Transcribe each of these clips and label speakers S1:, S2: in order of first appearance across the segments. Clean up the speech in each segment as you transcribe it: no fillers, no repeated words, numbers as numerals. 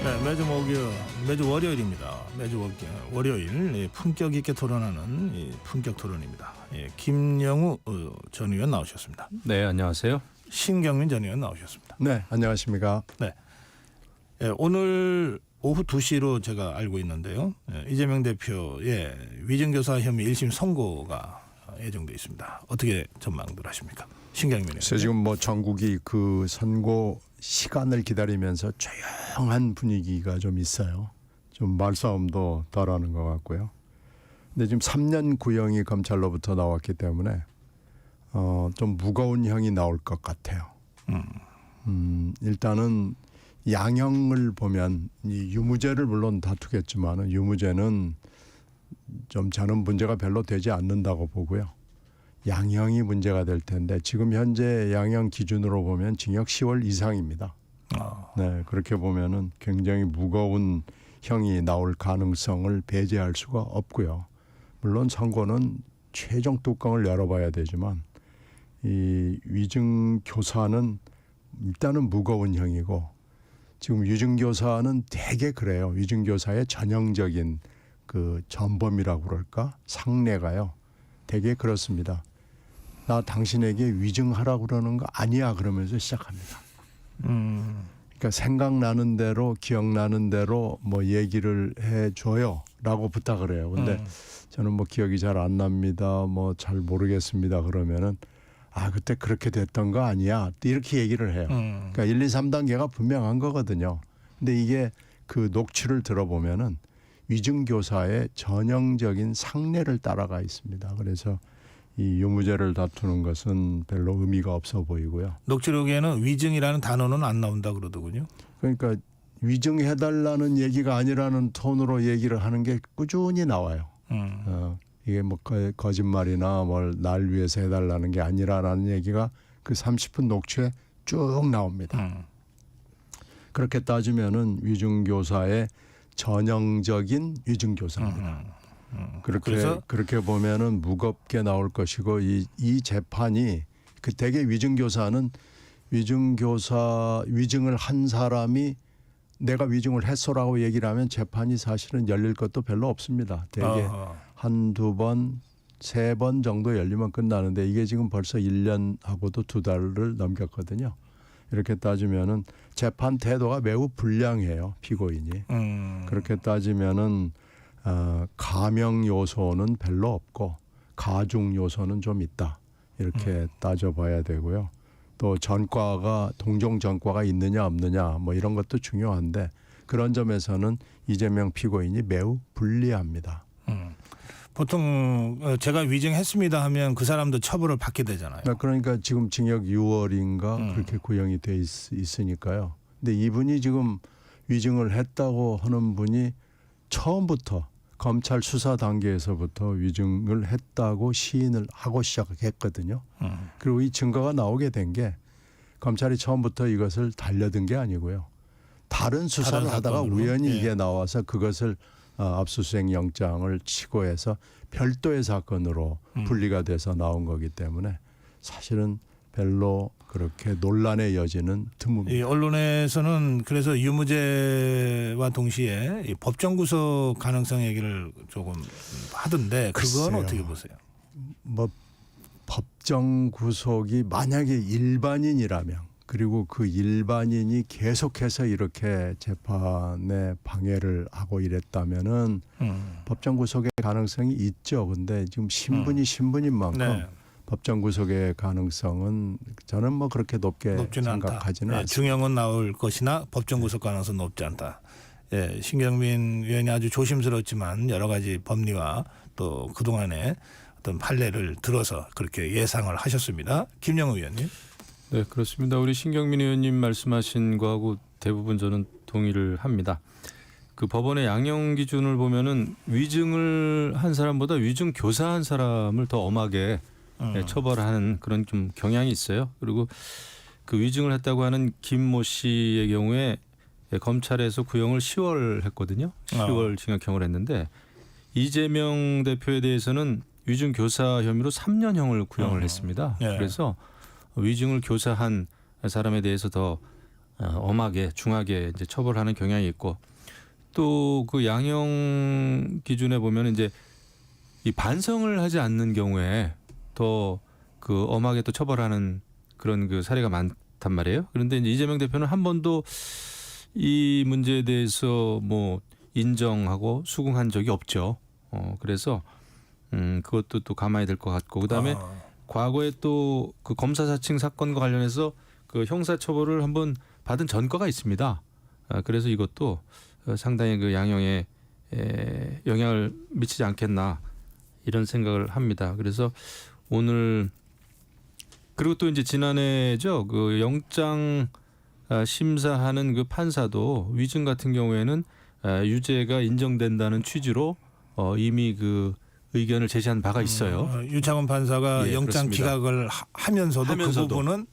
S1: 네, 매주 월요일입니다. 매주 월요일 품격 있게 토론하는 품격 토론입니다. 김영우 전 의원 나오셨습니다.
S2: 네, 안녕하세요.
S1: 신경민 전 의원 나오셨습니다.
S3: 네, 안녕하십니까.
S1: 네, 오늘 오후 2시로 제가 알고 있는데요. 이재명 대표의 위증교사 혐의 1심 선고가 예정돼 있습니다. 어떻게 전망들 하십니까? 신경민 의원.
S3: 그래서 지금 뭐 전국이 그 선고 시간을 기다리면서 조용한 분위기가 좀 있어요. 좀 말싸움도 덜하는 것 같고요. 근데 지금 3년 구형이 검찰로부터 나왔기 때문에 좀 무거운 형이 나올 것 같아요. 일단은 양형을 보면 이 유무죄를 물론 다투겠지만 유무죄는 좀 저는 문제가 별로 되지 않는다고 보고요. 양형이 문제가 될 텐데 지금 현재 양형 기준으로 보면 징역 10월 이상입니다. 네, 그렇게 보면은 굉장히 무거운 형이 나올 가능성을 배제할 수가 없고요. 물론 선고는 최종 뚜껑을 열어봐야 되지만 이 위증 교사는 일단은 무거운 형이고 지금 위증 교사는 되게 그래요. 위증 교사의 전형적인 그 전범이라고 그럴까 상례가요. 되게 그렇습니다. 나 당신에게 위증하라고 그러는 거 아니야 그러면서 시작합니다. 그러니까 생각나는 대로 기억나는 대로 뭐 얘기를 해줘요 라고 부탁을 해요. 근데 저는 뭐 기억이 잘 안 납니다. 뭐 잘 모르겠습니다. 그러면은 그때 그렇게 됐던 거 아니야 이렇게 얘기를 해요. 그러니까 1, 2, 3단계가 분명한 거거든요. 근데 이게 그 녹취를 들어보면은 위증교사의 전형적인 상례를 따라가 있습니다. 그래서 이 유무죄를 다투는 것은 별로 의미가 없어 보이고요.
S1: 녹취록에는 위증이라는 단어는 안 나온다 그러더군요.
S3: 그러니까 위증해달라는 얘기가 아니라는 톤으로 얘기를 하는 게 꾸준히 나와요. 이게 뭐 거짓말이나 뭘 날 위해서 해달라는 게 아니라는 얘기가 그 30분 녹취에 쭉 나옵니다. 그렇게 따지면은 위증교사의 전형적인 위증교사입니다. 그렇게 보면은 무겁게 나올 것이고 이 재판이 그 대개 위증교사는 위증을 한 사람이 내가 위증을 했어라고 얘기를 하면 재판이 사실은 열릴 것도 별로 없습니다. 대개 한두 번, 3번 정도 열리면 끝나는데 이게 지금 벌써 1년하고도 2달을 넘겼거든요. 이렇게 따지면은 재판 태도가 매우 불량해요. 피고인이. 그렇게 따지면은 가명 요소는 별로 없고 가중 요소는 좀 있다. 이렇게 따져봐야 되고요. 또 전과가 동종 전과가 있느냐 없느냐 뭐 이런 것도 중요한데 그런 점에서는 이재명 피고인이 매우 불리합니다.
S1: 보통 제가 위증했습니다 하면 그 사람도 처벌을 받게 되잖아요.
S3: 그러니까 지금 징역 6월인가 그렇게 구형이 돼 있으니까요. 근데 이분이 지금 위증을 했다고 하는 분이 처음부터 검찰 수사 단계에서부터 위증을 했다고 시인을 하고 시작했거든요. 그리고 이 증거가 나오게 된 게 검찰이 처음부터 이것을 달려든 게 아니고요. 다른 수사를 하다가 우연히 이게 나와서 그것을 압수수색 영장을 치고해서 별도의 사건으로 분리가 돼서 나온 거기 때문에 사실은 별로 그렇게 논란의 여지는 드뭅니다.
S1: 이 언론에서는 그래서 유무죄와 동시에 이 법정 구속 가능성 얘기를 조금 하던데 그건
S3: 글쎄요.
S1: 어떻게 보세요?
S3: 뭐 법정 구속이 만약에 일반인이라면 그리고 그 일반인이 계속해서 이렇게 재판에 방해를 하고 이랬다면은 법정 구속의 가능성이 있죠. 근데 지금 신분인 만큼
S1: 네.
S3: 법정 구속의 가능성은 저는 뭐 그렇게 높게 생각하지는 않습니다.
S1: 중형은 나올 것이나 법정 구속 가능성은 높지 않다. 신경민 의원이 아주 조심스럽지만 여러 가지 법리와 또 그동안의 어떤 판례를 들어서 그렇게 예상을 하셨습니다. 김영우 의원님.
S2: 네, 그렇습니다. 우리 신경민 의원님 말씀하신 거하고 대부분 저는 동의를 합니다. 그 법원의 양형 기준을 보면은 위증을 한 사람보다 위증 교사한 사람을 더 엄하게 처벌하는 그런 좀 경향이 있어요. 그리고 그 위증을 했다고 하는 김모 씨의 경우에 검찰에서 구형을 10월 했거든요. 10월 징역형을 했는데 이재명 대표에 대해서는 위증 교사 혐의로 3년형을 구형을 했습니다.
S1: 네.
S2: 그래서 위증을 교사한 사람에 대해서 더 엄하게 중하게 이제 처벌하는 경향이 있고 또 그 양형 기준에 보면 이제 이 반성을 하지 않는 경우에 더 그 엄하게 또 처벌하는 그런 그 사례가 많단 말이에요. 그런데 이제 이재명 대표는 한 번도 이 문제에 대해서 뭐 인정하고 수긍한 적이 없죠. 그래서 그것도 또 감안이 될 것 같고 그다음에 과거에 또 그 검사 사칭 사건과 관련해서 그 형사 처벌을 한번 받은 전과가 있습니다. 그래서 이것도 상당히 그 양형에 영향을 미치지 않겠나 이런 생각을 합니다. 그래서 오늘 그리고 또 이제 지난해죠 그 영장 심사하는 그 판사도 위증 같은 경우에는 유죄가 인정된다는 취지로 이미 그 의견을 제시한 바가 있어요.
S1: 유창훈 판사가
S2: 예,
S1: 영장
S2: 그렇습니다.
S1: 기각을 하면서도 그 부분은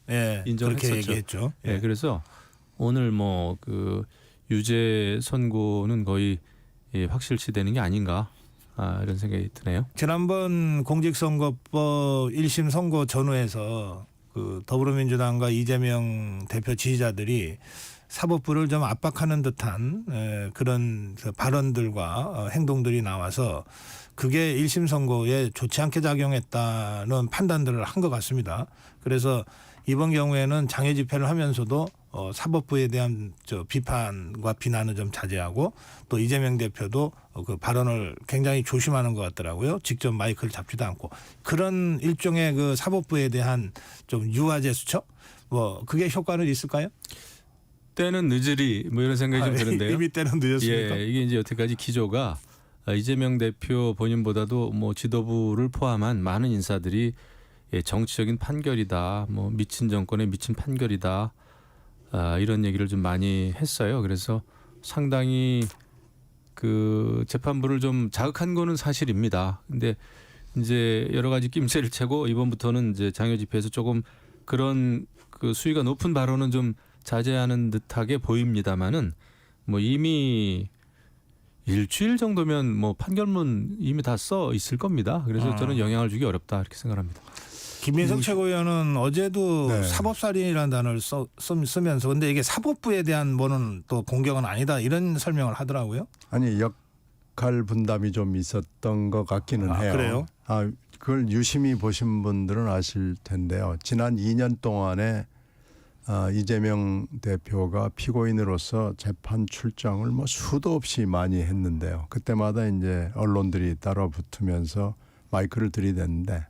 S2: 인정을
S1: 그렇게
S2: 했었죠.
S1: 얘기했죠.
S2: 예, 그래서 오늘 뭐 그 유죄 선고는 거의 확실시되는 게 아닌가 이런 생각이 드네요.
S1: 지난번 공직선거법 1심 선고 전후에서 그 더불어민주당과 이재명 대표 지지자들이 사법부를 좀 압박하는 듯한 그런 발언들과 행동들이 나와서 그게 1심 선고에 좋지 않게 작용했다는 판단들을 한 것 같습니다. 그래서 이번 경우에는 장애 집회를 하면서도 사법부에 대한 비판과 비난을 좀 자제하고 또 이재명 대표도 그 발언을 굉장히 조심하는 것 같더라고요. 직접 마이크를 잡지도 않고 그런 일종의 그 사법부에 대한 좀 유화 제스처 뭐 그게 효과는 있을까요?
S2: 때는 늦으리 뭐 이런 생각이 좀 드는데요.
S1: 이미 때는 늦었습니까?
S2: 예, 이게 이제 여태까지 기조가 이재명 대표 본인보다도 뭐 지도부를 포함한 많은 인사들이 정치적인 판결이다, 뭐 미친 정권의 미친 판결이다 이런 얘기를 좀 많이 했어요. 그래서 상당히 그 재판부를 좀 자극한 거는 사실입니다. 근데 이제 여러 가지 낌새를 채고 이번부터는 이제 장외 집회에서 조금 그런 그 수위가 높은 발언은 좀 자제하는 듯하게 보입니다만은 뭐 이미 일주일 정도면 뭐 판결문 이미 다 써 있을 겁니다. 그래서 저는 영향을 주기 어렵다 이렇게 생각합니다.
S1: 김민석 최고위원은 어제도
S3: 네.
S1: 사법살인이라는 단어를 쓰면서 근데 이게 사법부에 대한 뭐는 또 공격은 아니다 이런 설명을 하더라고요.
S3: 아니 역할 분담이 좀 있었던 것 같기는 해요.
S1: 그래요?
S3: 그걸 유심히 보신 분들은 아실 텐데요. 지난 2년 동안에 이재명 대표가 피고인으로서 재판 출정을 뭐 수도 없이 많이 했는데요. 그때마다 이제 언론들이 따라 붙으면서 마이크를 들이댔는데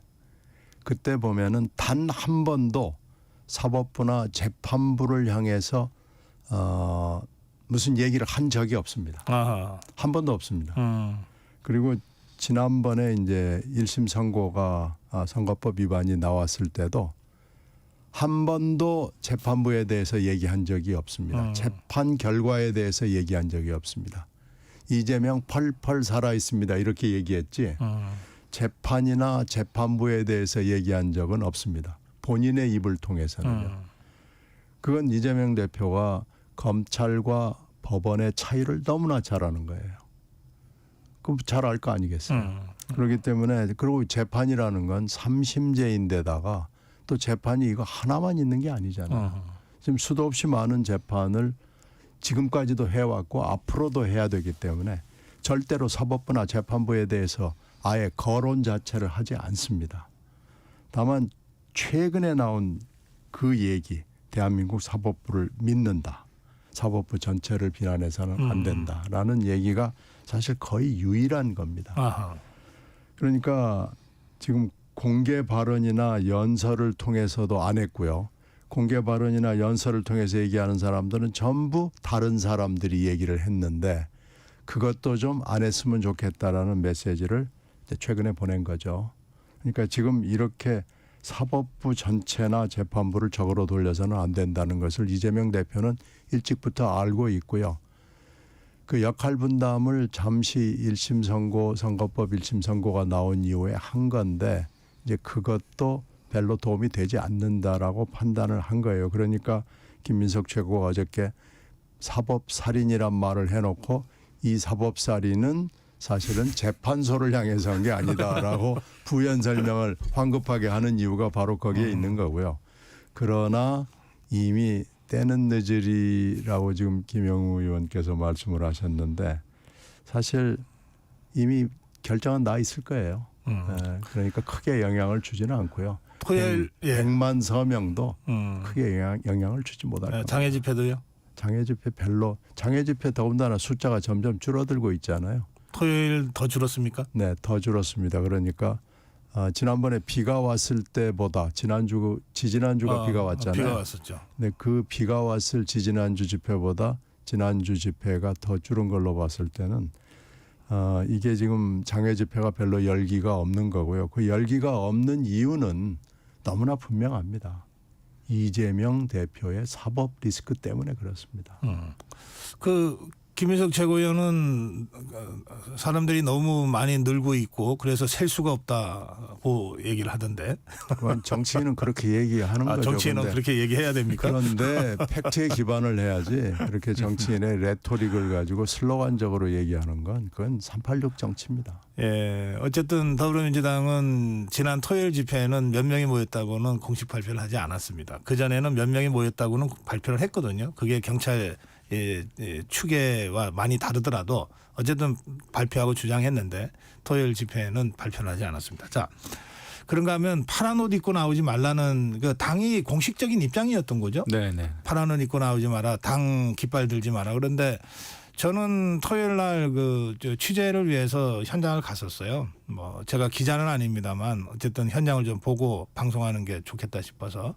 S3: 그때 보면은 단 한 번도 사법부나 재판부를 향해서 무슨 얘기를 한 적이 없습니다.
S1: 아하.
S3: 한 번도 없습니다. 그리고 지난번에 이제 1심 선고가 선거법 위반이 나왔을 때도 한 번도 재판부에 대해서 얘기한 적이 없습니다. 재판 결과에 대해서 얘기한 적이 없습니다. 이재명 펄펄 살아 있습니다. 이렇게 얘기했지. 재판이나 재판부에 대해서 얘기한 적은 없습니다. 본인의 입을 통해서는요. 그건 이재명 대표가 검찰과 법원의 차이를 너무나 잘 아는 거예요. 그럼 잘 알 거 아니겠어요. 그렇기 때문에 그리고 재판이라는 건 3심제인데다가 또 재판이 이거 하나만 있는 게 아니잖아요. 지금 수도 없이 많은 재판을 지금까지도 해왔고 앞으로도 해야 되기 때문에 절대로 사법부나 재판부에 대해서 아예 거론 자체를 하지 않습니다. 다만 최근에 나온 그 얘기, 대한민국 사법부를 믿는다. 사법부 전체를 비난해서는 안 된다라는 얘기가 사실 거의 유일한 겁니다.
S1: 아하.
S3: 그러니까 지금 공개 발언이나 연설을 통해서도 안 했고요. 공개 발언이나 연설을 통해서 얘기하는 사람들은 전부 다른 사람들이 얘기를 했는데 그것도 좀 안 했으면 좋겠다라는 메시지를 최근에 보낸 거죠. 그러니까 지금 이렇게 사법부 전체나 재판부를 적으로 돌려서는 안 된다는 것을 이재명 대표는 일찍부터 알고 있고요. 그 역할 분담을 잠시 1심 선고, 선거법 1심 선고가 나온 이후에 한 건데 이제 그것도 별로 도움이 되지 않는다라고 판단을 한 거예요. 그러니까 김민석 최고가 어저께 사법살인이란 말을 해놓고 이 사법살인은 사실은 재판소를 향해서 한 게 아니다라고 부연 설명을 황급하게 하는 이유가 바로 거기에 있는 거고요. 그러나 이미 때는 늦으리라고 지금 김영우 의원께서 말씀을 하셨는데 사실 이미 결정은 나 있을 거예요. 그러니까 크게 영향을 주지는 않고요.
S1: 토요일
S3: 100만 서명도 크게 영향을 주지 못할 겁니다.
S1: 장애 집회도요?
S3: 장애 집회 별로 장애 집회 더군다나 숫자가 점점 줄어들고 있잖아요.
S1: 토요일 더 줄었습니까?
S3: 네, 더 줄었습니다. 그러니까 지난번에 비가 왔을 때보다 지지난주가 비가 왔잖아요.
S1: 비가 왔었죠.
S3: 네, 그 비가 왔을 지지난주 집회보다 지난주 집회가 더 줄은 걸로 봤을 때는 이게 지금 장애 집회가 별로 열기가 없는 거고요. 그 열기가 없는 이유는 너무나 분명합니다. 이재명 대표의 사법 리스크 때문에 그렇습니다.
S1: 그 김인석 최고위원은 사람들이 너무 많이 늘고 있고 그래서 셀 수가 없다고 얘기를 하던데.
S3: 그건 정치인은 그렇게 얘기하는 거죠.
S1: 정치인은
S3: 근데
S1: 그렇게 얘기해야 됩니까?
S3: 그런데 팩트에 기반을 해야지 그렇게 정치인의 레토릭을 가지고 슬로건적으로 얘기하는 건 그건 386 정치입니다.
S1: 예, 어쨌든 더불어민주당은 지난 토요일 집회에는 몇 명이 모였다고는 공식 발표를 하지 않았습니다. 그 전에는 몇 명이 모였다고는 발표를 했거든요. 그게 경찰 추계와 많이 다르더라도 어쨌든 발표하고 주장했는데 토요일 집회는 발표를 하지 않았습니다. 자, 그런가 하면 파란 옷 입고 나오지 말라는 그 당이 공식적인 입장이었던 거죠.
S2: 네네.
S1: 파란 옷 입고 나오지 마라. 당 깃발 들지 마라. 그런데 저는 토요일 날 그 취재를 위해서 현장을 갔었어요. 뭐 제가 기자는 아닙니다만 어쨌든 현장을 좀 보고 방송하는 게 좋겠다 싶어서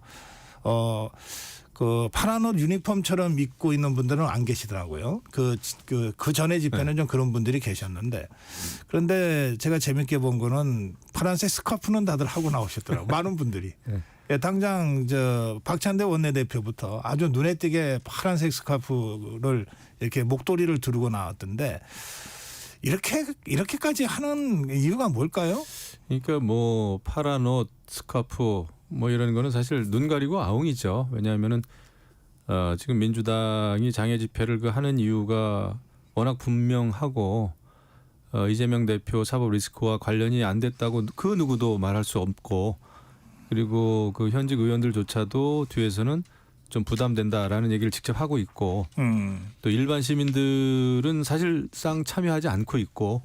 S1: 그 파란 옷 유니폼처럼 입고 있는 분들은 안 계시더라고요. 그 전에 집회는 좀 그런 분들이 계셨는데 그런데 제가 재밌게 본 거는 파란색 스카프는 다들 하고 나오셨더라고요. 많은 분들이. 예, 당장 박찬대 원내대표부터 아주 눈에 띄게 파란색 스카프를 이렇게 목도리를 두르고 나왔던데 이렇게까지 하는 이유가 뭘까요?
S2: 그러니까 뭐 파란 옷, 스카프 뭐 이런 거는 사실 눈 가리고 아웅이죠. 왜냐하면은 지금 민주당이 장애 집회를 하는 이유가 워낙 분명하고 이재명 대표 사법 리스크와 관련이 안 됐다고 그 누구도 말할 수 없고 그리고 그 현직 의원들조차도 뒤에서는 좀 부담된다라는 얘기를 직접 하고 있고 또 일반 시민들은 사실상 참여하지 않고 있고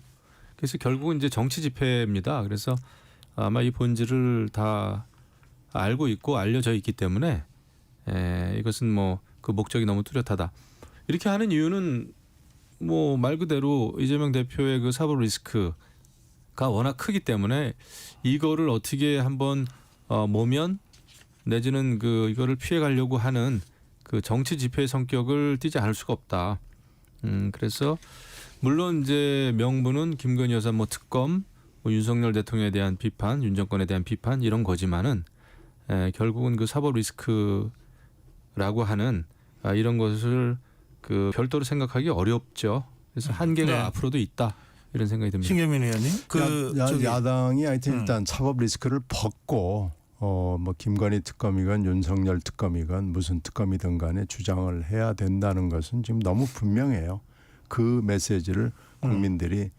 S2: 그래서 결국은 이제 정치 집회입니다. 그래서 아마 이 본질을 다 알고 있고 알려져 있기 때문에 이것은 뭐 그 목적이 너무 뚜렷하다. 이렇게 하는 이유는 뭐 말 그대로 이재명 대표의 그 사법 리스크가 워낙 크기 때문에 이거를 어떻게 한번 모면 내지는 이거를 피해 가려고 하는 그 정치 집회의 성격을 띠지 않을 수가 없다. 그래서 물론 이제 명분은 김건희 여사 뭐 특검, 뭐 윤석열 대통령에 대한 비판, 윤 정권에 대한 비판 이런 거지만은 결국은 그 사법 리스크라고 하는 이런 것을 그 별도로 생각하기 어렵죠. 그래서 한계가
S1: 네.
S2: 앞으로도 있다 이런 생각이 듭니다.
S1: 신경민 의원님,
S3: 야당이 하여튼 일단 사법 리스크를 벗고 뭐 김건희 특검이건 윤석열 특검이건 무슨 특검이든 간에 주장을 해야 된다는 것은 지금 너무 분명해요. 그 메시지를 국민들이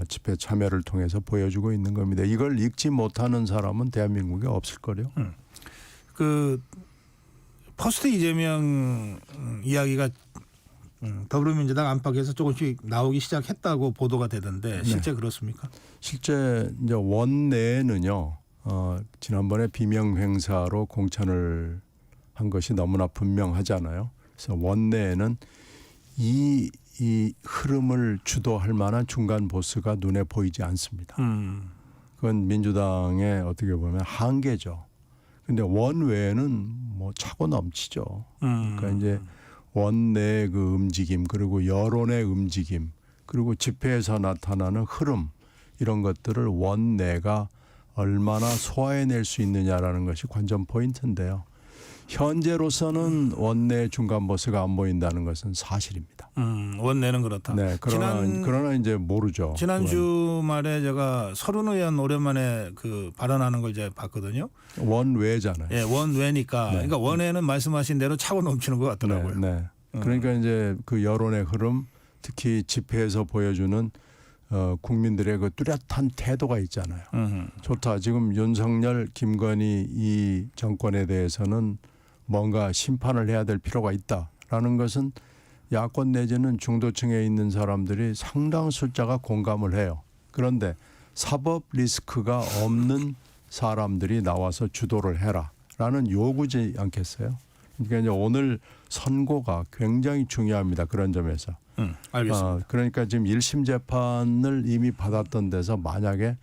S3: 집회 참여를 통해서 보여주고 있는 겁니다. 이걸 읽지 못하는 사람은 대한민국에 없을 거래요.
S1: 그 포스트 이재명 이야기가 더불어민주당 안팎에서 조금씩 나오기 시작했다고 보도가 되던데 실제 그렇습니까?
S3: 실제 이제 원내에는요. 지난번에 비명 행사로 공천을 한 것이 너무나 분명하잖아요. 그래서 원내에는 이 흐름을 주도할 만한 중간 보스가 눈에 보이지 않습니다. 그건 민주당의 어떻게 보면 한계죠. 근데 원외에는 뭐 차고 넘치죠. 그러니까 이제 원내의 그 움직임 그리고 여론의 움직임 그리고 집회에서 나타나는 흐름 이런 것들을 원내가 얼마나 소화해낼 수 있느냐라는 것이 관전 포인트인데요. 현재로서는 원내 중간 보스가 안 보인다는 것은 사실입니다.
S1: 원내는 그렇다.
S3: 네, 그러나 이제 모르죠.
S1: 지난 주말에 제가 서른 의원 오랜만에 그 발언하는 걸 제가 봤거든요.
S3: 원외잖아요.
S1: 예, 원외니까.
S3: 네.
S1: 그러니까 원외는 말씀하신 대로 차고 넘치는 것 같더라고요.
S3: 네. 그러니까 이제 그 여론의 흐름, 특히 집회에서 보여주는 국민들의 그 뚜렷한 태도가 있잖아요. 좋다. 지금 윤석열, 김건희 이 정권에 대해서는 뭔가 심판을 해야 될 필요가 있다라는 것은 야권 내지는 중도층에 있는 사람들이 상당 숫자가 공감을 해요. 그런데 사법 리스크가 없는 사람들이 나와서 주도를 해라라는 요구지 않겠어요? 그러니까 이제 오늘 선고가 굉장히 중요합니다. 그런 점에서.
S1: 알겠습니다.
S3: 그러니까 지금 1심 재판을 이미 받았던 데서 만약에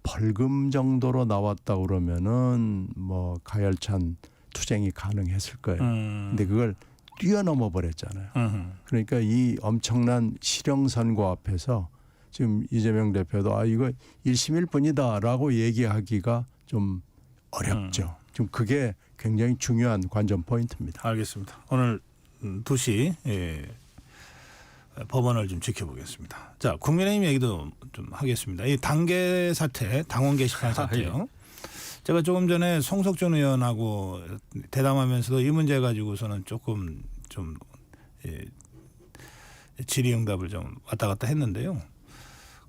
S3: 벌금 정도로 나왔다 그러면은 뭐 가열찬 투쟁이 가능했을 거예요. 근데 그걸 뛰어넘어 버렸잖아요. 그러니까 이 엄청난 실형 선고 앞에서 지금 이재명 대표도 이거 1심일 뿐이다라고 얘기하기가 좀 어렵죠. 지금 그게 굉장히 중요한 관전 포인트입니다.
S1: 알겠습니다. 오늘 2시 법원을 좀 지켜보겠습니다. 자, 국민의힘 얘기도 좀 하겠습니다. 이 단계 사태, 당원 게시판 사태요. 제가 조금 전에 송석준 의원하고 대담하면서도 이 문제 가지고서는 조금 좀 질의응답을 좀 왔다 갔다 했는데요.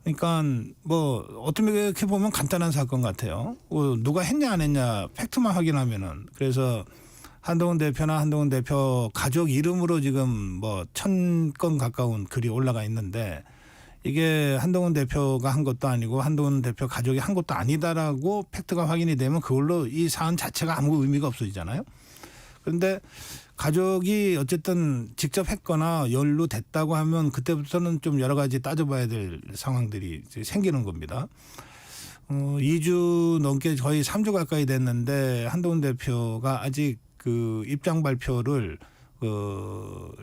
S1: 그러니까 뭐 어떻게 보면 간단한 사건 같아요. 누가 했냐 안 했냐 팩트만 확인하면은 그래서 한동훈 대표나 한동훈 대표 가족 이름으로 지금 뭐 1000건 가까운 글이 올라가 있는데 이게 한동훈 대표가 한 것도 아니고 한동훈 대표 가족이 한 것도 아니다라고 팩트가 확인이 되면 그걸로 이 사안 자체가 아무 의미가 없어지잖아요. 그런데 가족이 어쨌든 직접 했거나 연루됐다고 하면 그때부터는 좀 여러 가지 따져봐야 될 상황들이 이제 생기는 겁니다. 2주 넘게 거의 3주 가까이 됐는데 한동훈 대표가 아직 그 입장 발표를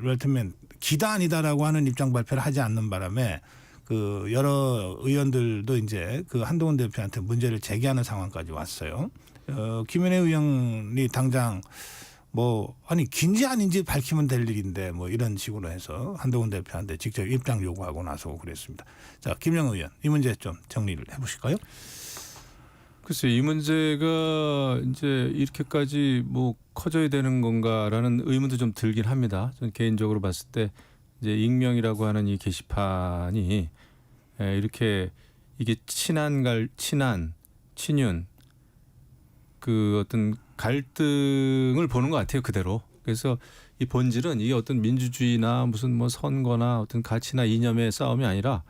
S1: 이를테면 기다 아니다라고 하는 입장 발표를 하지 않는 바람에 그 여러 의원들도 이제 그 한동훈 대표한테 문제를 제기하는 상황까지 왔어요. 김은혜 의원이 당장 뭐 아니 긴지 아닌지 밝히면 될 일인데 뭐 이런 식으로 해서 한동훈 대표한테 직접 입장 요구하고 나서고 그랬습니다. 자, 김영우 의원 이 문제 좀 정리를 해보실까요?
S2: 글쎄 이 문제가 이제 이렇게까지 뭐 커져야 되는 건가라는 의문도 좀 들긴 합니다. 저는 개인적으로 봤을 때 이제 익명이라고 하는 이 게시판이 이렇게 이게 친윤 그 어떤 갈등을 보는 것 같아요 그대로. 그래서 이 본질은 이게 어떤 민주주의나 무슨 뭐 선거나 어떤 가치나 이념의 싸움이 아니라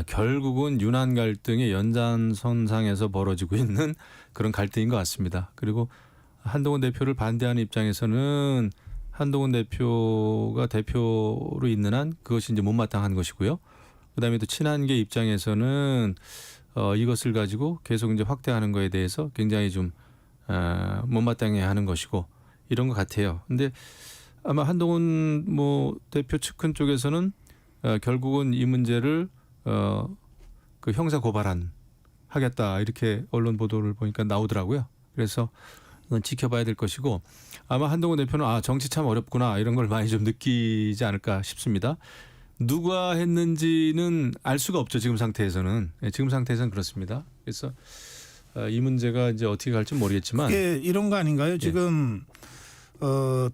S2: 결국은 윤한 갈등의 연장선상에서 벌어지고 있는 그런 갈등인 것 같습니다. 그리고 한동훈 대표를 반대하는 입장에서는 한동훈 대표가 대표로 있는 한 그것이 이제 못마땅한 것이고요. 그다음에 또 친한계 입장에서는 이것을 가지고 계속 이제 확대하는 거에 대해서 굉장히 좀 못마땅해 하는 것이고 이런 것 같아요. 근데 아마 한동훈 뭐 대표 측근 쪽에서는 결국은 이 문제를 그 형사 고발한 하겠다 이렇게 언론 보도를 보니까 나오더라고요. 그래서 이건 지켜봐야 될 것이고 아마 한동훈 대표는 정치 참 어렵구나 이런 걸 많이 좀 느끼지 않을까 싶습니다. 누가 했는지는 알 수가 없죠. 지금 상태에서는. 지금 상태에서는 그렇습니다. 그래서 이 문제가 이제 어떻게 갈지 모르겠지만
S1: 이게 이런 거 아닌가요? 지금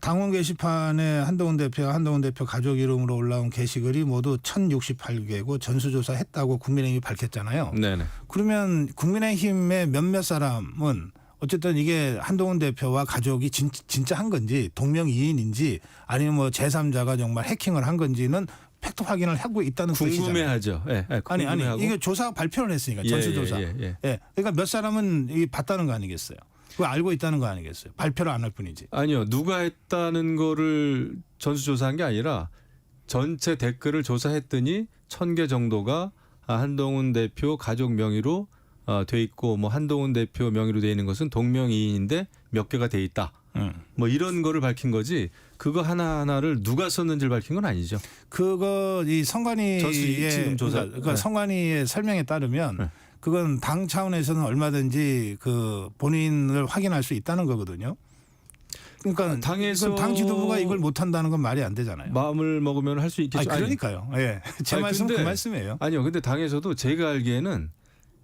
S1: 당원 게시판에 한동훈 대표 가족 이름으로 올라온 게시글이 모두 1068개고 전수조사했다고 국민의힘이 밝혔잖아요.
S2: 네네.
S1: 그러면 국민의힘의 몇몇 사람은 어쨌든 이게 한동훈 대표와 가족이 진짜 한 건지 동명이인인지 아니면 뭐 제3자가 정말 해킹을 한 건지는 팩트 확인을 하고 있다는 뜻이잖아요.
S2: 궁금해하죠.
S1: 아니 이게 조사 발표를 했으니까 전수조사. 그러니까 몇 사람은 이 봤다는 거 아니겠어요? 그거 알고 있다는 거 아니겠어요? 발표를 안 할 뿐이지.
S2: 아니요. 누가 했다는 거를 전수조사한 게 아니라 전체 댓글을 조사했더니 1000개 정도가 한동훈 대표 가족 명의로 돼 있고 뭐 한동훈 대표 명의로 돼 있는 것은 동명이인인데 몇 개가 돼 있다. 뭐 이런 거를 밝힌 거지. 그거 하나하나를 누가 썼는지를 밝힌 건 아니죠.
S1: 그거 이 선관위의
S2: 지금 조사.
S1: 그러니까 선관위의 설명에 따르면 그건 당 차원에서는 얼마든지 그 본인을 확인할 수 있다는 거거든요. 그러니까
S2: 당에서
S1: 당 지도부가 이걸 못 한다는 건 말이 안 되잖아요.
S2: 마음을 먹으면 할 수 있겠죠.
S1: 그러니까요. 예. 제 말씀은 그 말씀이에요.
S2: 아니요. 근데 당에서도 제가 알기에는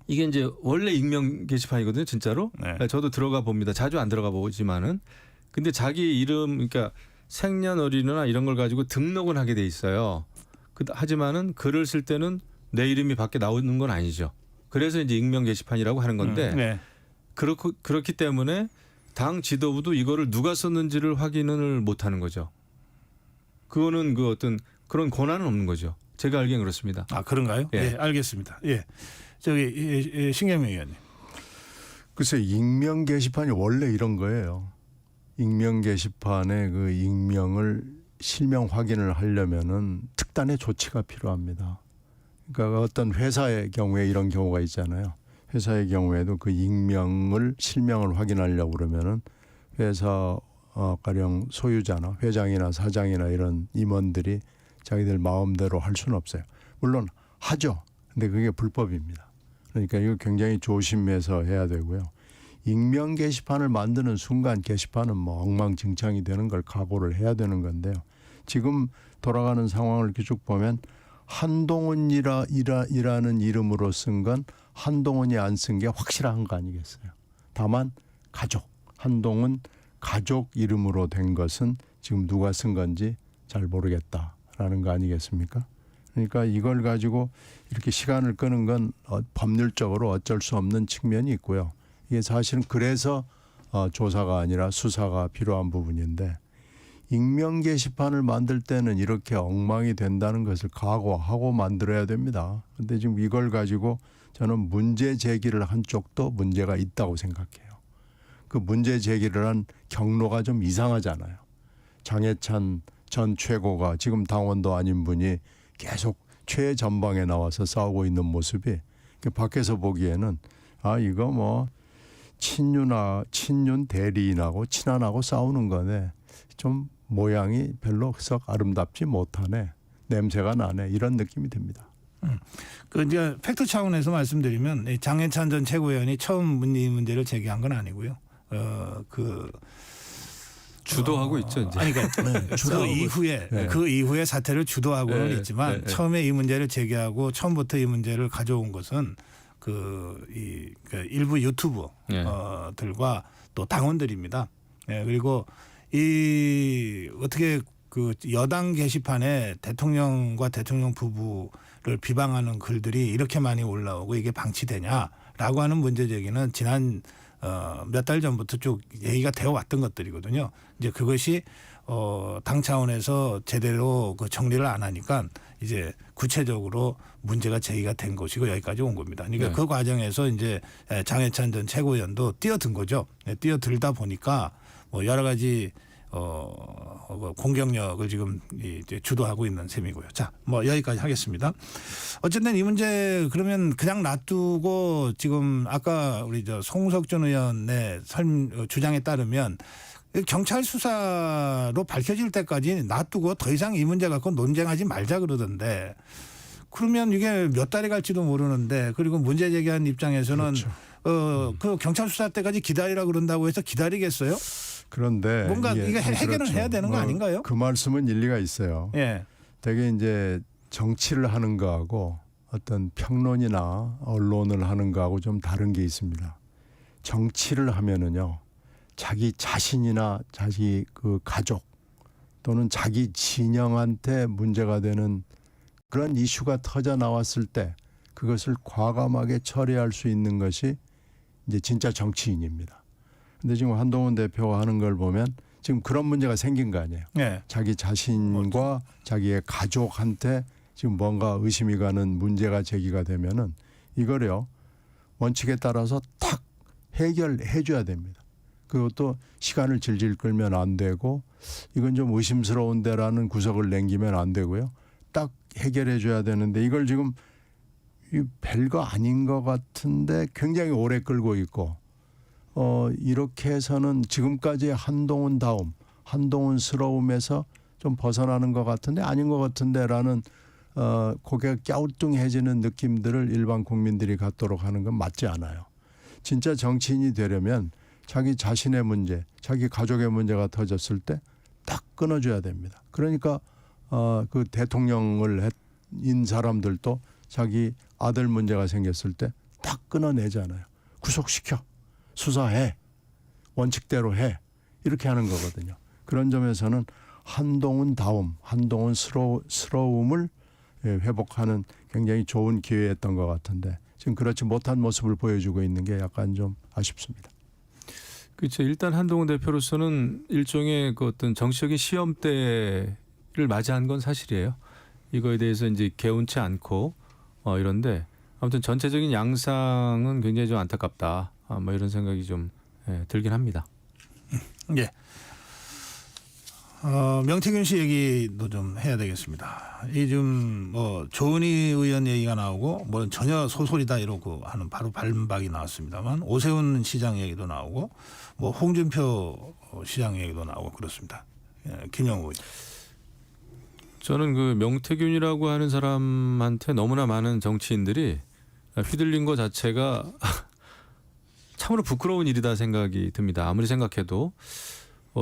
S2: 이게 이제 원래 익명 게시판이거든요, 진짜로.
S1: 네.
S2: 저도 들어가 봅니다. 자주 안 들어가 보지만은. 근데 자기 이름, 그러니까 생년월일이나 이런 걸 가지고 등록은 하게 돼 있어요. 하지만은 글을 쓸 때는 내 이름이 밖에 나오는 건 아니죠. 그래서 이제 익명 게시판이라고 하는 건데
S1: 네.
S2: 그렇기 때문에 당 지도부도 이거를 누가 썼는지를 확인을 못하는 거죠. 그거는 그 어떤 그런 권한은 없는 거죠. 제가 알기엔 그렇습니다.
S1: 아 그런가요?
S2: 예.
S1: 예, 알겠습니다. 예, 저기 신경민 의원님.
S3: 글쎄 익명 게시판이 원래 이런 거예요. 익명 게시판에 그 익명을 실명 확인을 하려면은 특단의 조치가 필요합니다. 그러니까 어떤 회사의 경우에 이런 경우가 있잖아요. 회사의 경우에도 그 익명을 실명을 확인하려고 그러면은 회사 가령 소유자나 회장이나 사장이나 이런 임원들이 자기들 마음대로 할 수는 없어요. 물론 하죠. 근데 그게 불법입니다. 그러니까 이거 굉장히 조심해서 해야 되고요. 익명 게시판을 만드는 순간 게시판은 뭐 엉망진창이 되는 걸 각오를 해야 되는 건데요. 지금 돌아가는 상황을 이렇게 쭉 보면 한동훈이라는 이름으로 쓴 건 한동훈이 안 쓴 게 확실한 거 아니겠어요. 다만 가족, 한동훈 가족 이름으로 된 것은 지금 누가 쓴 건지 잘 모르겠다라는 거 아니겠습니까? 그러니까 이걸 가지고 이렇게 시간을 끄는 건 법률적으로 어쩔 수 없는 측면이 있고요. 이게 사실은 그래서 조사가 아니라 수사가 필요한 부분인데 익명 게시판을 만들 때는 이렇게 엉망이 된다는 것을 각오하고 만들어야 됩니다. 그런데 지금 이걸 가지고 저는 문제 제기를 한 쪽도 문제가 있다고 생각해요. 그 문제 제기를 한 경로가 좀 이상하잖아요. 장해찬 전 최고가 지금 당원도 아닌 분이 계속 최전방에 나와서 싸우고 있는 모습이 밖에서 보기에는 이거 뭐 친윤 대리인하고 친한하고 싸우는 거네. 좀 모양이 별로 썩 아름답지 못하네. 냄새가 나네. 이런 느낌이 듭니다.
S1: 그 이제 팩트 차원에서 말씀드리면 장해찬 전 최고위원이 처음 이 문제를 제기한 건 아니고요.
S2: 주도하고 있죠. 이제.
S1: 아니 그러니까 그 이후에 사태를 주도하고는 있지만 처음에 이 문제를 제기하고 처음부터 이 문제를 가져온 것은 그 일부 유튜버들과 또 당원들입니다. 그리고 이 어떻게 그 여당 게시판에 대통령과 대통령 부부를 비방하는 글들이 이렇게 많이 올라오고 이게 방치되냐라고 하는 문제 제기는 지난 몇 달 전부터 쭉 얘기가 되어 왔던 것들이거든요. 이제 그것이 당 차원에서 제대로 그 정리를 안 하니까 이제 구체적으로 문제가 제기가 된 것이고 여기까지 온 겁니다. 그러니까 그 과정에서 이제 장해찬 전 최고위원도 뛰어든 거죠. 뛰어들다 보니까 뭐 여러 가지 공격력을 지금 이제 주도하고 있는 셈이고요. 자, 뭐 여기까지 하겠습니다. 어쨌든 이 문제 그러면 그냥 놔두고 지금 아까 우리 송석준 의원의 주장에 따르면 경찰 수사로 밝혀질 때까지 놔두고 더 이상 이 문제 갖고 논쟁하지 말자 그러던데 그러면 이게 몇 달이 갈지도 모르는데 그리고 문제 제기한 입장에서는
S3: 그렇죠.
S1: 그 경찰 수사 때까지 기다리라 그런다고 해서 기다리겠어요?
S3: 그런데
S1: 뭔가 이게 해결은
S3: 그렇죠.
S1: 해야 되는 거 아닌가요?
S3: 그 말씀은 일리가 있어요.
S1: 예.
S3: 되게 이제 정치를 하는 거하고 어떤 평론이나 언론을 하는 거하고 좀 다른 게 있습니다. 정치를 하면은요, 자기 자신이나 자기 그 가족 또는 자기 진영한테 문제가 되는 그런 이슈가 터져 나왔을 때 그것을 과감하게 처리할 수 있는 것이 이제 진짜 정치인입니다. 근데 지금 한동훈 대표가 하는 걸 보면 지금 그런 문제가 생긴 거 아니에요.
S1: 네.
S3: 자기 자신과 자기의 가족한테 지금 뭔가 의심이 가는 문제가 제기가 되면은 이거를요 원칙에 따라서 탁 해결해 줘야 됩니다. 그것도 시간을 질질 끌면 안 되고 이건 좀 의심스러운데라는 구석을 남기면 안 되고요. 딱 해결해 줘야 되는데 이걸 지금 별거 아닌 것 같은데 굉장히 오래 끌고 있고 이렇게 해서는 지금까지 한동훈스러움에서 좀 벗어나는 것 같은데 아닌 것 같은데라는 고개가 갸우뚱해지는 느낌들을 일반 국민들이 갖도록 하는 건 맞지 않아요. 진짜 정치인이 되려면 자기 자신의 문제, 자기 가족의 문제가 터졌을 때 딱 끊어줘야 됩니다. 그러니까 그 대통령을 인 사람들도 자기 아들 문제가 생겼을 때 딱 끊어내잖아요. 구속시켜. 수사해. 원칙대로 해. 이렇게 하는 거거든요. 그런 점에서는 한동훈스러움을 회복하는 굉장히 좋은 기회였던 것 같은데 지금 그렇지 못한 모습을 보여주고 있는 게 약간 좀 아쉽습니다.
S2: 그렇죠. 일단 한동훈 대표로서는 일종의 그 어떤 정치적인 시험대를 맞이한 건 사실이에요. 이거에 대해서 이제 개운치 않고 이런데 아무튼 전체적인 양상은 굉장히 좀 안타깝다. 뭐 이런 생각이 좀 들긴 합니다.
S1: 예. 명태균 씨 얘기도 좀 해야 되겠습니다. 이 좀 뭐 조은희 의원 얘기가 나오고 뭐 전혀 소설이다 이러고 하는 바로 반박이 나왔습니다만 오세훈 시장 얘기도 나오고 뭐 홍준표 시장 얘기도 나오고 그렇습니다. 예, 김영우 의원.
S2: 저는 그 명태균이라고 하는 사람한테 너무나 많은 정치인들이 휘둘린 것 자체가 참으로 부끄러운 일이다 생각이 듭니다. 아무리 생각해도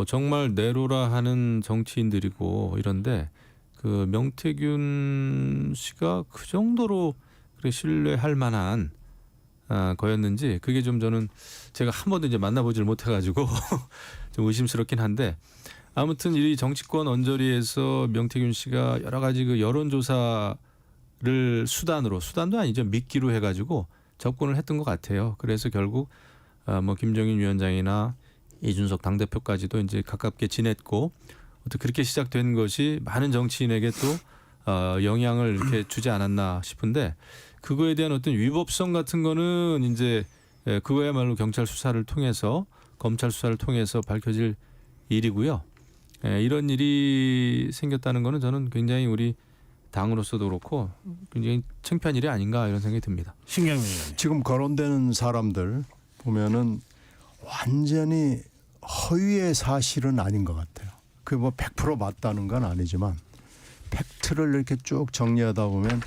S2: 정말 내로라 하는 정치인들이고 이런데 그 명태균 씨가 그 정도로 그래 신뢰할 만한 거였는지 그게 좀 저는 제가 한 번도 이제 만나보질 못해가지고 좀 의심스럽긴 한데 아무튼 이 정치권 언저리에서 명태균 씨가 여러 가지 그 여론조사를 수단도 아니죠 미끼로 해가지고 접근을 했던 것 같아요. 그래서 결국 뭐 김정인 위원장이나 이준석 당대표까지도 이제 가깝게 지냈고 어떻게 그렇게 시작된 것이 많은 정치인에게 또 영향을 이렇게 주지 않았나 싶은데 그거에 대한 어떤 위법성 같은 거는 이제 그거야말로 경찰 수사를 통해서 검찰 수사를 통해서 밝혀질 일이고요. 이런 일이 생겼다는 거는 저는 굉장히 우리 당으로서도 그렇고 굉장히 창피한 일이 아닌가 이런 생각이 듭니다.
S1: 신경민 의원님.
S3: 지금 거론되는 사람들 보면은 완전히 허위의 사실은 아닌 것 같아요. 그 뭐 100% 맞다는 건 아니지만 팩트를 이렇게 쭉 정리하다 보면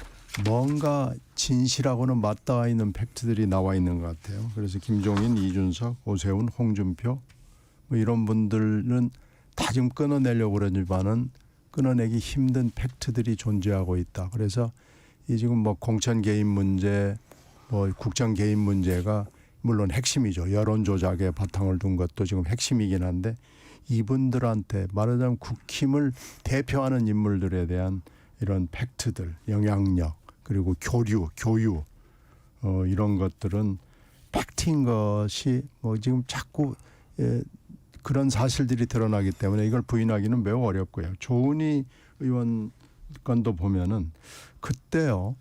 S3: 뭔가 진실하고는 맞닿아 있는 팩트들이 나와 있는 것 같아요. 그래서 김종인, 이준석, 오세훈, 홍준표 뭐 이런 분들은 다 지금 끊어내려고 그러지만은 끊어내기 힘든 팩트들이 존재하고 있다. 그래서 이 지금 뭐 공천 개입 문제, 뭐 국정 개입 문제가 물론 핵심이죠. 여론 조작에 바탕을 둔 것도 지금 핵심이긴 한데 이분들한테 말하자면 국힘을 대표하는 인물들에 대한 이런 팩트들, 영향력 그리고 교류 이런 것들은 팩트인 것이 뭐 지금 자꾸 그런 사실들이 드러나기 때문에 이걸 부인하기는 매우 어렵고요. 조은희 의원 건도 보면은 그때요.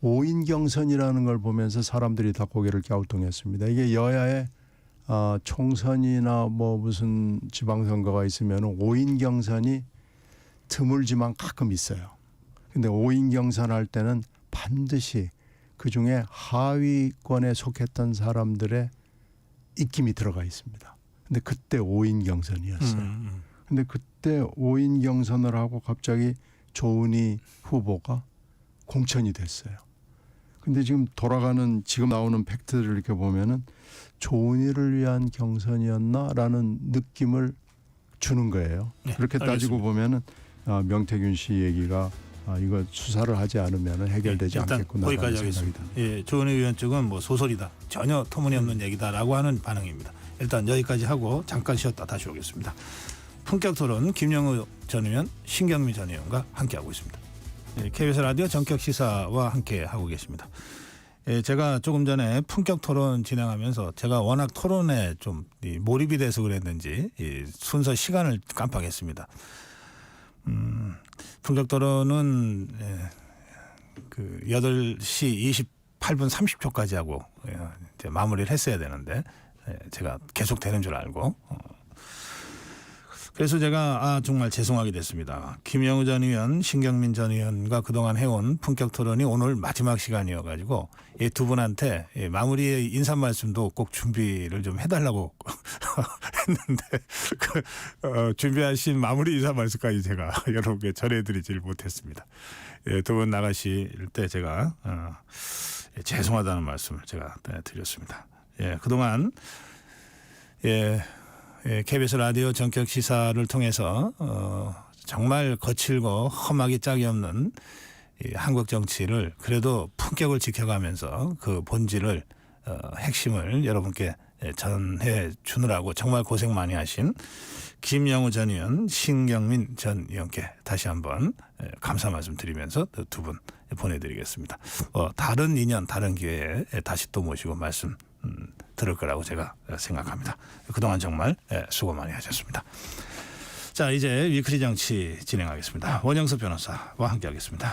S3: 5인 경선이라는 걸 보면서 사람들이 다 고개를 갸우뚱했습니다. 이게 여야의 총선이나 뭐 무슨 지방선거가 있으면 5인 경선이 드물지만 가끔 있어요. 근데 5인 경선할 때는 반드시 그중에 하위권에 속했던 사람들의 입김이 들어가 있습니다. 근데 그때 5인 경선이었어요. 근데 그때 5인 경선을 하고 갑자기 조은희 후보가 공천이 됐어요. 근데 지금 지금 나오는 팩트를 이렇게 보면은 조은희를 위한 경선이었나라는 느낌을 주는 거예요.
S1: 네,
S3: 그렇게 따지고 보면은 명태균 씨 얘기가 이거 수사를 하지 않으면 해결되지
S1: 일단
S3: 않겠구나라는
S1: 거기까지
S3: 생각이
S1: 하겠습니다.
S3: 듭니다.
S1: 예, 조은희 의원 측은 뭐 소설이다. 전혀 터무니없는 얘기다라고 하는 반응입니다. 일단 여기까지 하고 잠깐 쉬었다 다시 오겠습니다. 품격 토론 김영우 전 의원, 신경민 전 의원과 함께하고 있습니다. 예, KBS 라디오 전격 시사와 함께하고 계십니다. 예, 제가 조금 전에 품격 토론 진행하면서 제가 워낙 토론에 좀 몰입이 돼서 그랬는지 순서 시간을 깜빡했습니다. 품격 토론은 그 8시 28분 30초까지 하고 이제 마무리를 했어야 되는데 제가 계속 되는 줄 알고 그래서 제가 정말 죄송하게 됐습니다. 김영우 전 의원, 신경민 전 의원과 그동안 해온 품격 토론이 오늘 마지막 시간이어가지고 이 두 분한테 마무리 인사 말씀도 꼭 준비를 좀 해달라고 했는데 준비하신 마무리 인사 말씀까지 제가 여러분께 전해드리질 못했습니다. 두 분 나가실 때 제가 죄송하다는 말씀을 제가 드렸습니다. 그동안 KBS 라디오 전격 시사를 통해서 정말 거칠고 험하기 짝이 없는 이 한국 정치를 그래도 품격을 지켜가면서 그 본질을 핵심을 여러분께 전해 주느라고 정말 고생 많이 하신 김영우 전 의원, 신경민 전 의원께 다시 한번 감사 말씀 드리면서 두 분 보내드리겠습니다. 다른 인연, 다른 기회에 다시 또 모시고 말씀 들을 거라고 제가 생각합니다. 그동안 정말 수고 많이 하셨습니다. 자, 이제 위클리 정치 진행하겠습니다. 원영석 변호사와 함께하겠습니다.